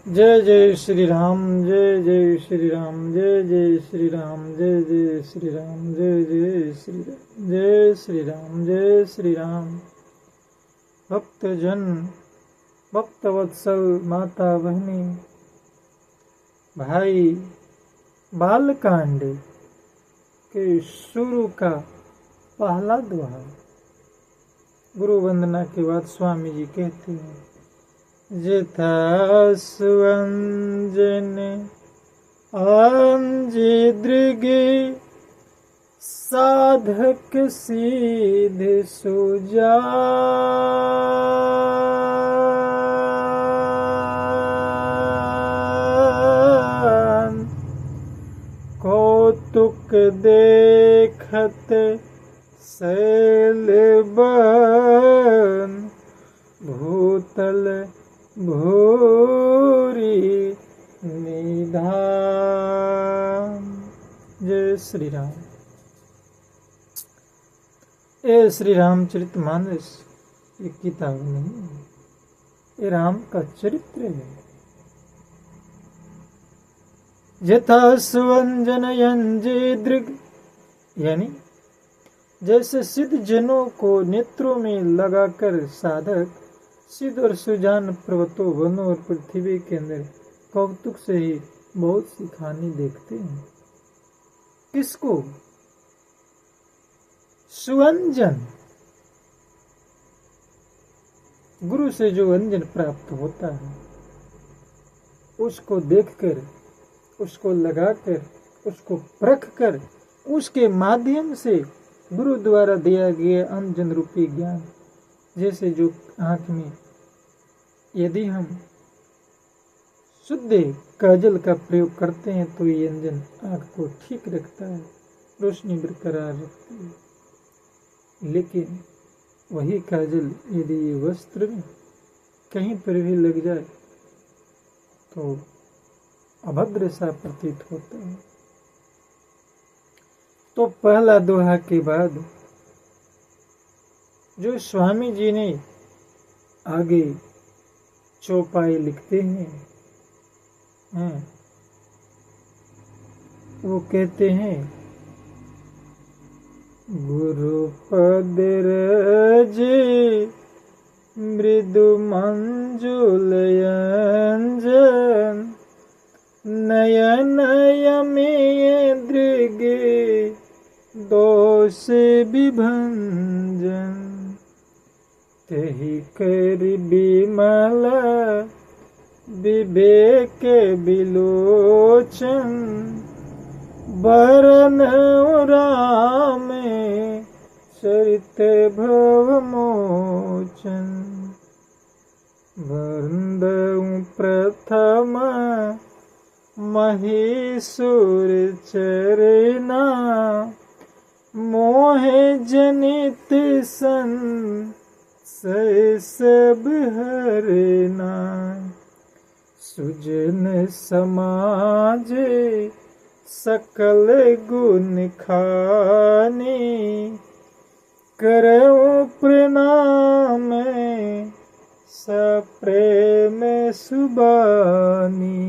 जय जय श्री राम, जय जय श्री राम, जय जय श्री राम, जय जय श्री राम, जय जय श्री राम, जय श्री राम, जय श्री राम। भक्तजन, भक्तवत्सल, माता बहनी, भाई, बालकांड के शुरू का पहला दोहा। गुरु वंदना के बाद स्वामी जी कहते हैं, यथा सुअंजन अंजे दृगे साधक सीध सुजान। कौतुक देखत शैल बन भूतल भूरी निधान। जय श्री राम। ये श्री रामचरितमानस ये किताब नहीं है, ये राम का चरित्र है। यथा सुवंजन यंजे दृग, यानी जैसे सिद्ध जनों को नेत्रों में लगाकर साधक सिद्ध और सुजान पर्वतों, वनों और पृथ्वी के अंदर कौतुक से ही बहुत सी खानी देखते हैं। किसको? सुअंजन, गुरु से जो अंजन प्राप्त होता है उसको देखकर, उसको लगाकर, उसको परखकर, उसके माध्यम से गुरु द्वारा दिया गया अंजन रूपी ज्ञान, जैसे जो आंख में यदि हम शुद्ध काजल का प्रयोग करते हैं तो ये अंजन आंख को ठीक रखता है, रोशनी बरकरार रखती है। लेकिन वही काजल यदि ये वस्त्र में कहीं पर भी लग जाए तो अभद्र सा प्रतीत होता है। तो पहला दोहा के बाद जो स्वामी जी ने आगे चौपाई लिखते हैं, वो कहते हैं, गुरुपद रजे मृदु मंजुलयंजन नयन यमे दृगे दोष विभंजन। तेहि कर विमल विवेक विलोचन बरन राम चरित भवमोचन। वंदउ प्रथम महीसुर चरना मोहे जनित सन सब हरना। सुजन समाज सकल गुण खानी करऊ प्रणाम सप्रेम सुबानी।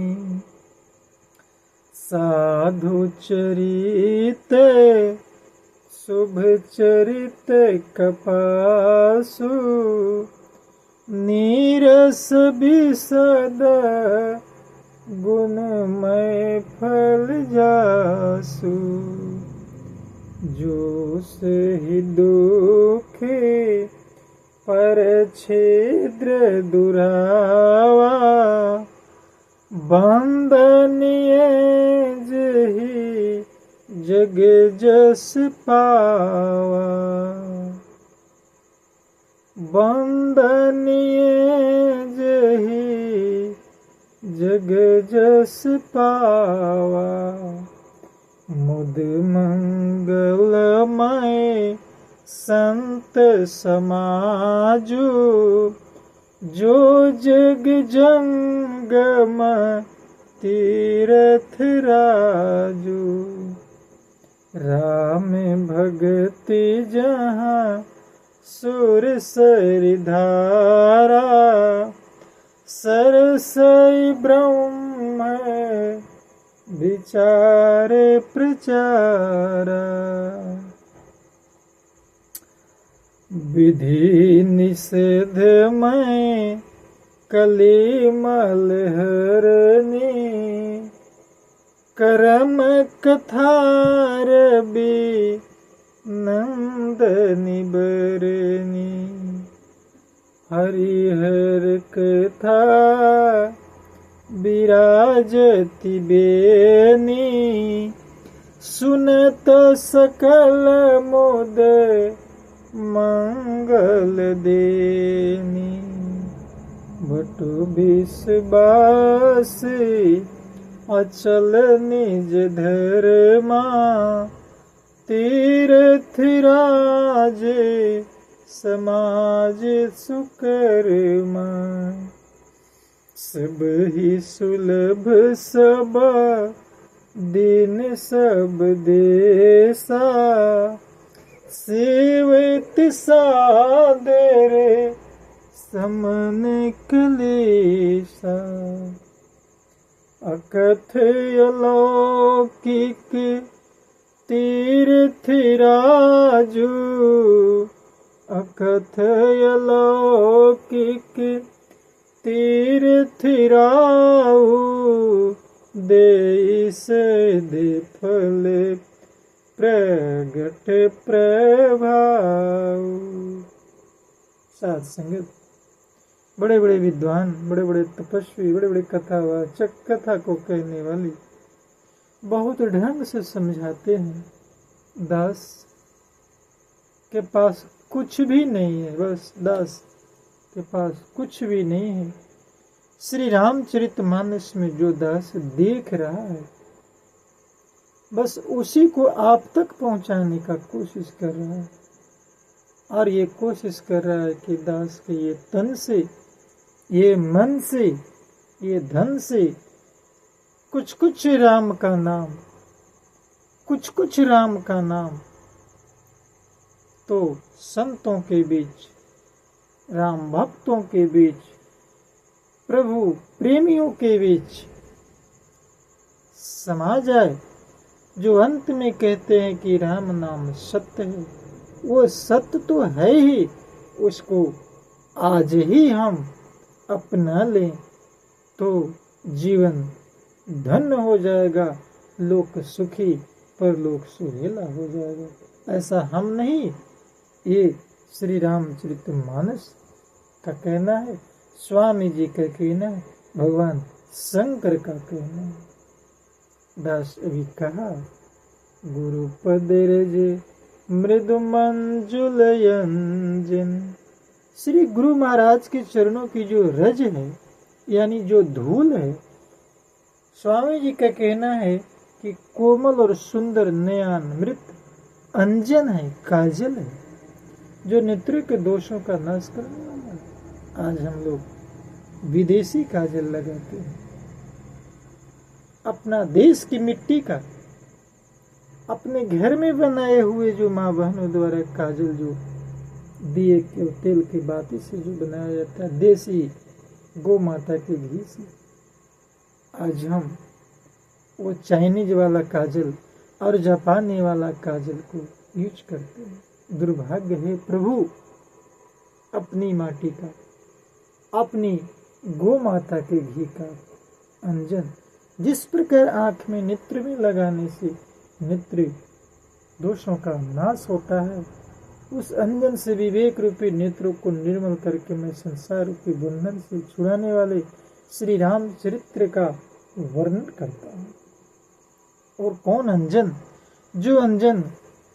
साधु चरित शुभ चरित कपासु नीरस विशद गुणमय फल जासु। जो ही दुखे पर छिद्र दुरावा बंदनीय जही जग जस पावा। बंदनीय जही जग जस पावा। मुद मंगलमय संत समाजु जो जग जंगम तीरथ राजू। राम भगति जहाँ सुर सरिधारा सरसई ब्रह्म विचारे प्रचारा, विधि निषेध में कलिमल हरनी, करम कथार भी नंदनी बरनी, हरिहर कथा विराजति बेनी, सुनत सकल मोद मंगल देनी, बटु विश्वास अचल निज धर्मा, तीर्थ राज समाज सुकर्मा, सब ही सुलभ सब दिन सब देसा, सेवित सादर समन क्लेशा, अकथ अलौकिक तीर्थ राजू, अकथ अलौकिक तीर्थ राऊ, देश दे फल प्रगट प्रभाव। साथ संगत बड़े बड़े विद्वान, बड़े बड़े तपस्वी, बड़े बड़े कथावाचक कथा को कहने वाली बहुत ढंग से समझाते हैं। दास के पास कुछ भी नहीं है, बस दास के पास कुछ भी नहीं है। श्री रामचरितमानस में जो दास देख रहा है, बस उसी को आप तक पहुंचाने का कोशिश कर रहा है, और ये कोशिश कर रहा है कि दास के ये तन से, ये मन से, ये धन से कुछ कुछ राम का नाम, कुछ कुछ राम का नाम तो संतों के बीच, राम भक्तों के बीच, प्रभु प्रेमियों के बीच समा जाए। जो अंत में कहते हैं कि राम नाम सत्य है, वो सत्य तो है ही, उसको आज ही हम अपना लें तो जीवन धन्य हो जाएगा, लोक सुखी परलोक सुहेला हो जाएगा। ऐसा हम नहीं, ये श्री रामचरितमानस का कहना है, स्वामी जी का कहना है, भगवान शंकर का कहना है। दास अभी कहा, गुरुपद रजे मृदु मंजुल यंजन। श्री गुरु महाराज के चरणों की जो रज है, यानी जो धूल है, स्वामी जी का कहना है कि कोमल और सुंदर नयन मृत अंजन है, काजल है, जो नेत्र के दोषों का नाश करने वाला है। आज हम लोग विदेशी काजल लगाते हैं, अपना देश की मिट्टी का, अपने घर में बनाए हुए जो माँ बहनों द्वारा काजल, जो दिए के तेल की बाती से जो बनाया जाता है, देसी गौ माता के घी से, आज हम वो चाइनीज वाला काजल और जापानी वाला काजल को यूज करते हैं। दुर्भाग्य है प्रभु, अपनी माटी का, अपनी गौ माता के घी का अंजन जिस प्रकार आंख में, नेत्र में लगाने से नेत्र दोषों का नाश होता है, उस अंजन से विवेक रूपी नेत्रों को निर्मल करके मैं संसार रूपी बंधन से छुड़ाने वाले श्री राम चरित्र का वर्णन करता हूँ। और कौन अंजन? जो अंजन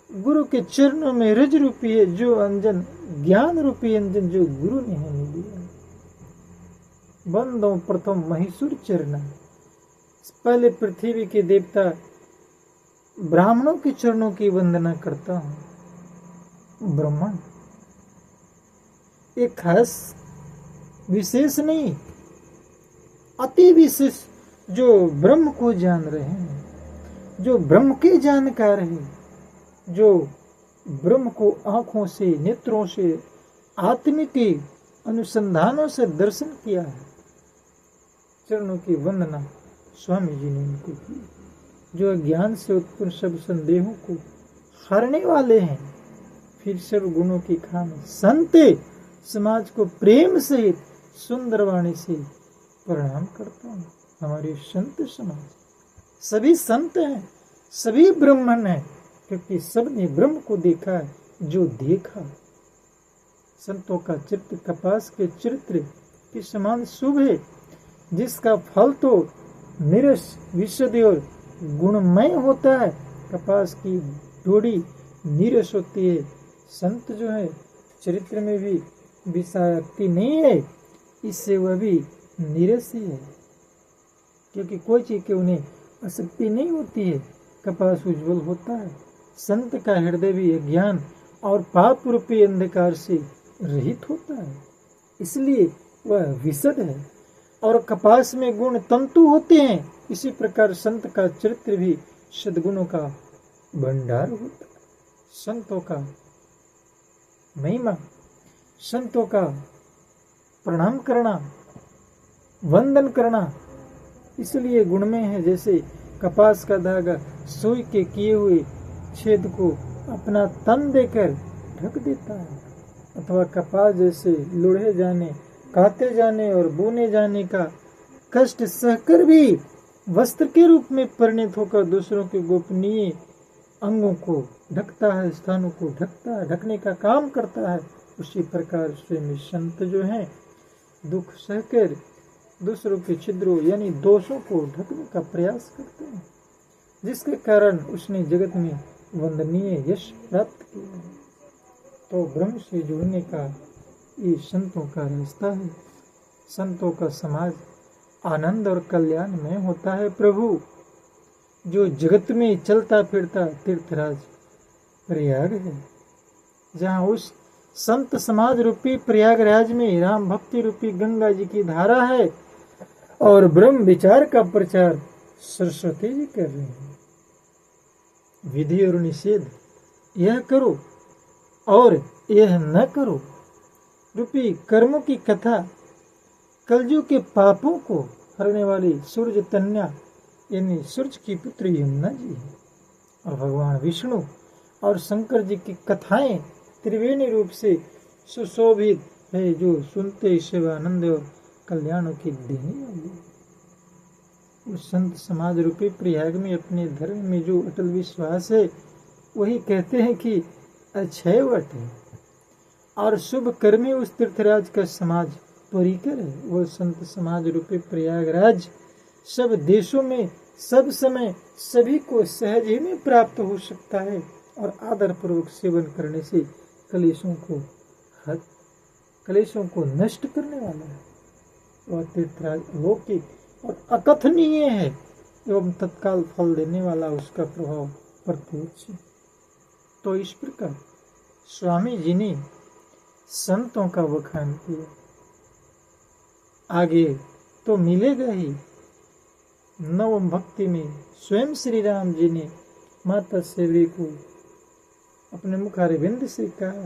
गुरु के चरणों में रज रूपी है, जो अंजन ज्ञान रूपी अंजन जो गुरु ने हमें दिया। बंदों प्रथम महिषुर चरण, पहले पृथ्वी के देवता ब्राह्मणों के चरणों की वंदना करता हूँ। ब्राह्मण एक खास विशेष नहीं, अति विशेष, जो ब्रह्म को जान रहे हैं, जो ब्रह्म के जानकार हैं, जो ब्रह्म को आंखों से, नेत्रों से, आत्मिक अनुसंधानों से दर्शन किया है, चरणों की वंदना स्वामी जी ने उनको की, जो अज्ञान से उत्पन्न सब संदेहों को हारने वाले हैं। फिर सर्व गुणों की खान संत समाज को प्रेम सहित सुंदर वाणी से प्रणाम करता हूँ। हमारे संत समाज सभी संत हैं, सभी ब्राह्मण हैं, क्योंकि सबने ब्रह्म को देखा है। जो देखा संतों का चित्त कपास के चरित्र के समान शुभ है, जिसका फल तो निरस विशुद्ध और गुणमय होता है। कपास की डोरी नीरस होती है। संत जो है चरित्र में भी विषाक्ति नहीं है, इससे वह भी नीरस ही है, क्योंकि कोई चीज के उन्हें आसक्ति नहीं होती है। कपास उज्जवल होता है। संत का हृदय भी अज्ञान और पाप रूपी अंधकार से रहित होता है, इसलिए वह विशुद्ध है। और कपास में गुण तंतु होते हैं, इसी प्रकार संत का चरित्र भी सद्गुणों का भंडार होता है। संतों का महिमा, संतों का प्रणाम करना, वंदन करना इसलिए गुणमय है, जैसे कपास का धागा सुई के किए हुए छेद को अपना तन देकर ढक देता है, अथवा कपास जैसे लोढ़े जाने, काते जाने और बुने जाने का कष्ट सहकर भी वस्त्र के रूप में परिणत होकर दूसरों के गोपनीय अंगों को ढकता है, स्थानों को ढकता है, ढकने का काम करता है। उसी प्रकार स्वयं संत जो हैं दुख सहकर दूसरों के छिद्रों यानी दोषों को ढकने का प्रयास करते हैं, जिसके कारण उसने जगत में वंदनीय यश प्राप्त किया है। तो ब्रह्म से जुड़ने का ये संतों का रास्ता है। संतों का समाज आनंद और कल्याण में होता है। प्रभु जो जगत में चलता फिरता तीर्थराज प्रयाग है, जहाँ उस संत समाज रूपी प्रयागराज में राम भक्ति रूपी गंगा जी की धारा है और ब्रह्म विचार का प्रचार सरस्वती जी कर रहे हैं। विधि और निषेध, यह करो और यह न करो रूपी कर्मों की कथा कलयुग के पापों को हरने वाली सूर्य तन्या यानी सूर्य की पुत्री यमुना जी है। और भगवान विष्णु और शंकर जी की कथाएं त्रिवेणी रूप से सुशोभित है, जो सुनते शिवानंद और कल्याणों की देने वाली है। उस संत समाज रूपी प्रयाग में अपने धर्म में जो अटल विश्वास है, वही कहते हैं कि अक्षय वट है और शुभ कर्मी उस तीर्थराज का समाज परिकर है। वह संत समाज रूपी प्रयागराज सब देशों में सब समय सभी को सहज ही में प्राप्त हो सकता है और आदर पूर्वक सेवन करने से कलेशों को नष्ट करने वाला है। वह तीर्थराज लौकिक और अकथनीय है एवं तत्काल फल देने वाला, उसका प्रभाव प्रत्यक्ष है। तो इस प्रकार स्वामी जी ने संतों का बखान किया। आगे तो मिलेगा ही। नवम भक्ति में स्वयं श्री राम जी ने माता सेवी को अपने मुखारविंद से कहा,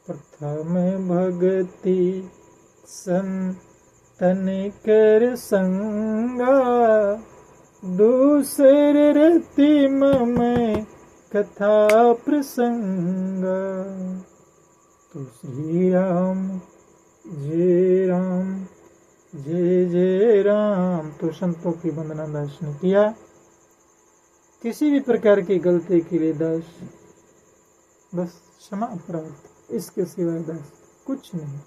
प्रथम भक्ति संतन कर संगा, दूसरे रति मम कथा प्रसंगा। तो श्री राम जय राम जय जय राम। तो संतों की वंदना दास ने किया। किसी भी प्रकार की गलती के लिए दास बस क्षमा प्राप्त, इसके सिवाय दास कुछ नहीं।